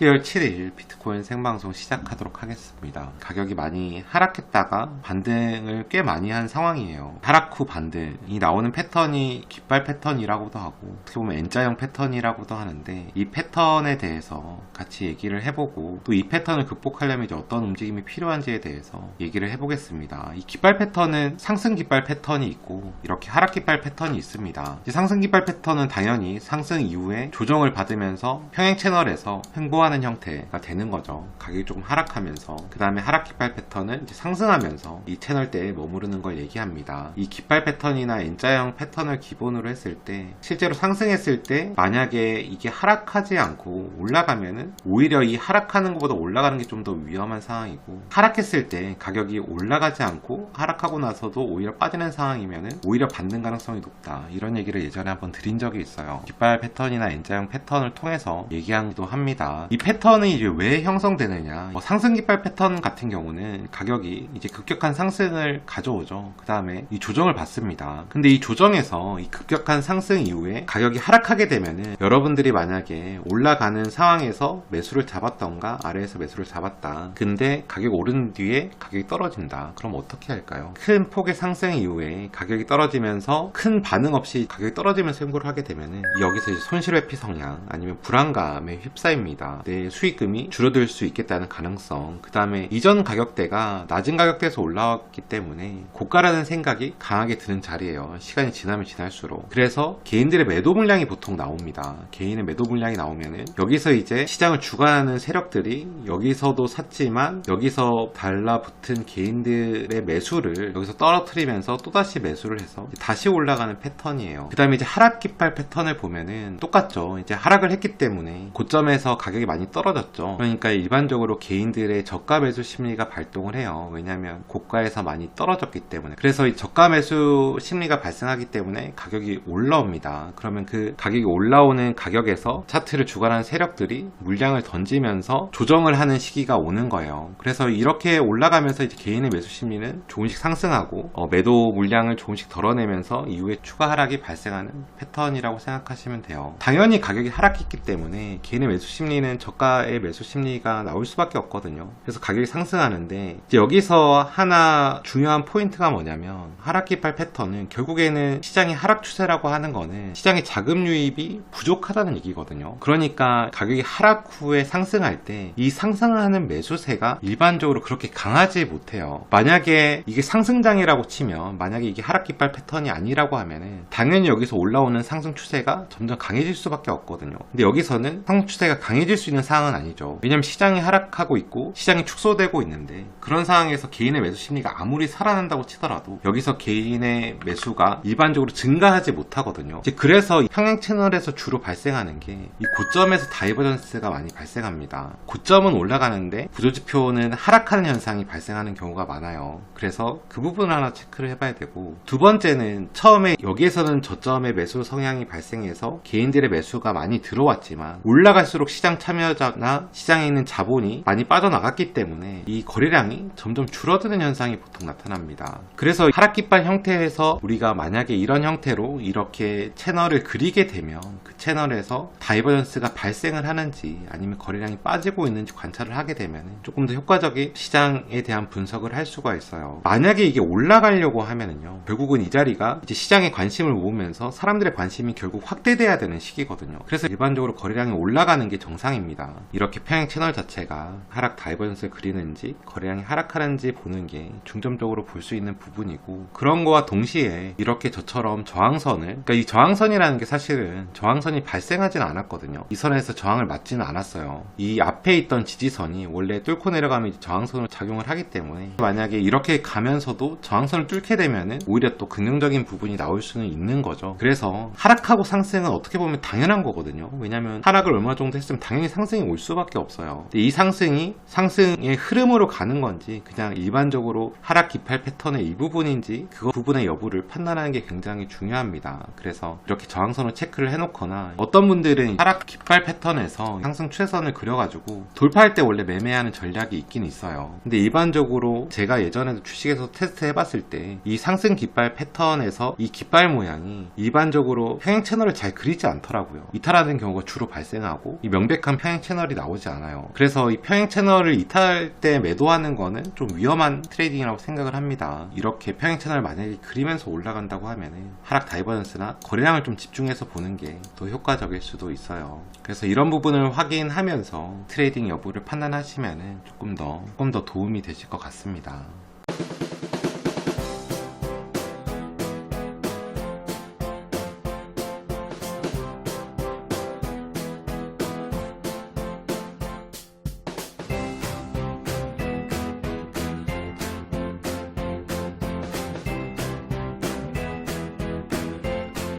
12월 7일 비트코인 생방송 시작하도록 하겠습니다. 가격이 많이 하락했다가 반등을 꽤 많이 한 상황이에요. 하락 후 반등이 나오는 패턴이 깃발 패턴이라고도 하고 어떻게 보면 N자형 패턴이라고도 하는데, 이 패턴에 대해서 같이 얘기를 해보고 또 이 패턴을 극복하려면 이제 어떤 움직임이 필요한지에 대해서 얘기를 해보겠습니다. 이 깃발 패턴은 상승 깃발 패턴이 있고 이렇게 하락 깃발 패턴이 있습니다. 이제 상승 깃발 패턴은 당연히 상승 이후에 조정을 받으면서 평행 채널에서 횡보하는 형태가 되는 거죠. 가격이 조금 하락하면서. 그 다음에 하락 깃발 패턴은 이제 상승하면서 이 채널대에 머무르는 걸 얘기합니다. 이 깃발 패턴이나 N자형 패턴을 기본으로 했을 때 실제로 상승했을 때 만약에 이게 하락하지 않고 올라가면은 오히려 이 하락하는 것보다 올라가는 게 좀 더 위험한 상황이고, 하락했을 때 가격이 올라가지 않고 하락하고 나서도 오히려 빠지는 상황이면은 오히려 받는 가능성이 높다, 이런 얘기를 예전에 한번 드린 적이 있어요. 깃발 패턴이나 N자형 패턴을 통해서 얘기하기도 합니다. 이 패턴이 이제 왜 형성되느냐, 상승 깃발 패턴 같은 경우는 가격이 이제 급격한 상승을 가져오죠. 그 다음에 이 조정을 받습니다. 근데 이 조정에서 이 급격한 상승 이후에 가격이 하락하게 되면은 여러분들이 만약에 올라가는 상황에서 매수를 잡았던가 아래에서 매수를 잡았다, 근데 가격 오른 뒤에 가격이 떨어진다, 그럼 어떻게 할까요? 큰 폭의 상승 이후에 가격이 떨어지면서 큰 반응 없이 가격이 떨어지면서 횡보를 하게 되면은 여기서 이제 손실 회피 성향 아니면 불안감에 휩싸입니다. 내 수익금이 줄어들 수 있겠다는 가능성, 그 다음에 이전 가격대가 낮은 가격대에서 올라왔기 때문에 고가라는 생각이 강하게 드는 자리예요. 시간이 지나면 지날수록. 그래서 개인들의 매도 물량이 보통 나옵니다. 개인의 매도 물량이 나오면은 여기서 이제 시장을 주관하는 세력들이 여기서도 샀지만 여기서 달라붙은 개인들의 매수를 여기서 떨어뜨리면서 또다시 매수를 해서 다시 올라가는 패턴이에요. 그 다음에 이제 하락 깃발 패턴을 보면은 똑같죠. 이제 하락을 했기 때문에 고점에서 가격이 많이 떨어졌죠. 그러니까 일반적으로 개인들의 저가 매수 심리가 발동을 해요. 왜냐하면 고가에서 많이 떨어졌기 때문에. 그래서 이 저가 매수 심리가 발생하기 때문에 가격이 올라옵니다. 그러면 그 가격이 올라오는 가격에서 차트를 주관하는 세력들이 물량을 던지면서 조정을 하는 시기가 오는 거예요. 그래서 이렇게 올라가면서 이제 개인의 매수 심리는 조금씩 상승하고 매도 물량을 조금씩 덜어내면서 이후에 추가 하락이 발생하는 패턴이라고 생각하시면 돼요. 당연히 가격이 하락했기 때문에 개인의 매수 심리는 저가의 매수 심리가 나올 수밖에 없거든요. 그래서 가격이 상승하는데 이제 여기서 하나 중요한 포인트가 뭐냐면, 하락 깃발 패턴은 결국에는 시장의 하락 추세라고 하는 거는 시장의 자금 유입이 부족하다는 얘기거든요. 그러니까 가격이 하락 후에 상승할 때 이 상승하는 매수세가 일반적으로 그렇게 강하지 못해요. 만약에 이게 상승장이라고 치면, 만약에 이게 하락 깃발 패턴이 아니라고 하면은 당연히 여기서 올라오는 상승 추세가 점점 강해질 수밖에 없거든요. 근데 여기서는 상승 추세가 강해질 수 있는 상황은 아니죠. 왜냐면 시장이 하락하고 있고 시장이 축소되고 있는데, 그런 상황에서 개인의 매수 심리가 아무리 살아난다고 치더라도 여기서 개인의 매수가 일반적으로 증가하지 못하거든요. 이제 그래서 평행 채널에서 주로 발생하는 게 이 고점에서 다이버전스가 많이 발생합니다. 고점은 올라가는데 부조지표는 하락하는 현상이 발생하는 경우가 많아요. 그래서 그 부분을 하나 체크를 해봐야 되고, 두 번째는 처음에 여기에서는 저점의 매수 성향이 발생해서 개인들의 매수가 많이 들어왔지만 올라갈수록 시장 참여자나 시장에 있는 자본이 많이 빠져나갔기 때문에 이 거래량이 점점 줄어드는 현상이 보통 나타납니다. 그래서 하락 깃발 형태에서 우리가 만약에 이런 형태로 이렇게 채널을 그리게 되면 그 채널에서 다이버전스가 발생을 하는지 아니면 거래량이 빠지고 있는지 관찰을 하게 되면 조금 더 효과적인 시장에 대한 분석을 할 수가 있어요. 만약에 이게 올라가려고 하면은요, 결국은 이 자리가 이제 시장에 관심을 모으면서 사람들의 관심이 결국 확대돼야 되는 시기거든요. 그래서 일반적으로 거래량이 올라가는 게 정상입니다. 이렇게 평행 채널 자체가 하락 다이버전스를 그리는지 거래량이 하락하는지 보는 게 중점적으로 볼 수 있는 부분이고, 그런 거와 동시에 이렇게 저처럼 저항선을, 그러니까 이 저항선이라는 게 사실은 저항선이 발생하진 않았거든요. 이 선에서 저항을 맞지는 않았어요. 이 앞에 있던 지지선이 원래 뚫고 내려가면 저항선으로 작용을 하기 때문에 만약에 이렇게 가면서도 저항선을 뚫게 되면은 오히려 또 긍정적인 부분이 나올 수는 있는 거죠. 그래서 하락하고 상승은 어떻게 보면 당연한 거거든요. 왜냐면 하락을 얼마 정도 했으면 당연히 상승이 올 수밖에 없어요. 근데 이 상승이 상승의 흐름으로 가는 건지 그냥 일반적으로 하락 깃발 패턴의 일부분인지 그 부분의 여부를 판단하는 게 굉장히 중요합니다. 그래서 이렇게 저항선을 체크를 해놓거나, 어떤 분들은 하락 깃발 패턴에서 상승 추세선을 그려가지고 돌파할 때 원래 매매하는 전략이 있긴 있어요. 근데 일반적으로 제가 예전에도 주식에서 테스트 해봤을 때 이 상승 깃발 패턴에서 이 깃발 모양이 일반적으로 평행 채널을 잘 그리지 않더라고요. 이탈하는 경우가 주로 발생하고, 이 명백한 평행 평행 채널이 나오지 않아요. 그래서 이 평행 채널을 이탈 때 매도하는 거는 좀 위험한 트레이딩이라고 생각을 합니다. 이렇게 평행 채널을 만약에 그리면서 올라간다고 하면은 하락 다이버전스나 거래량을 좀 집중해서 보는 게 더 효과적일 수도 있어요. 그래서 이런 부분을 확인하면서 트레이딩 여부를 판단하시면은 조금 더 도움이 되실 것 같습니다.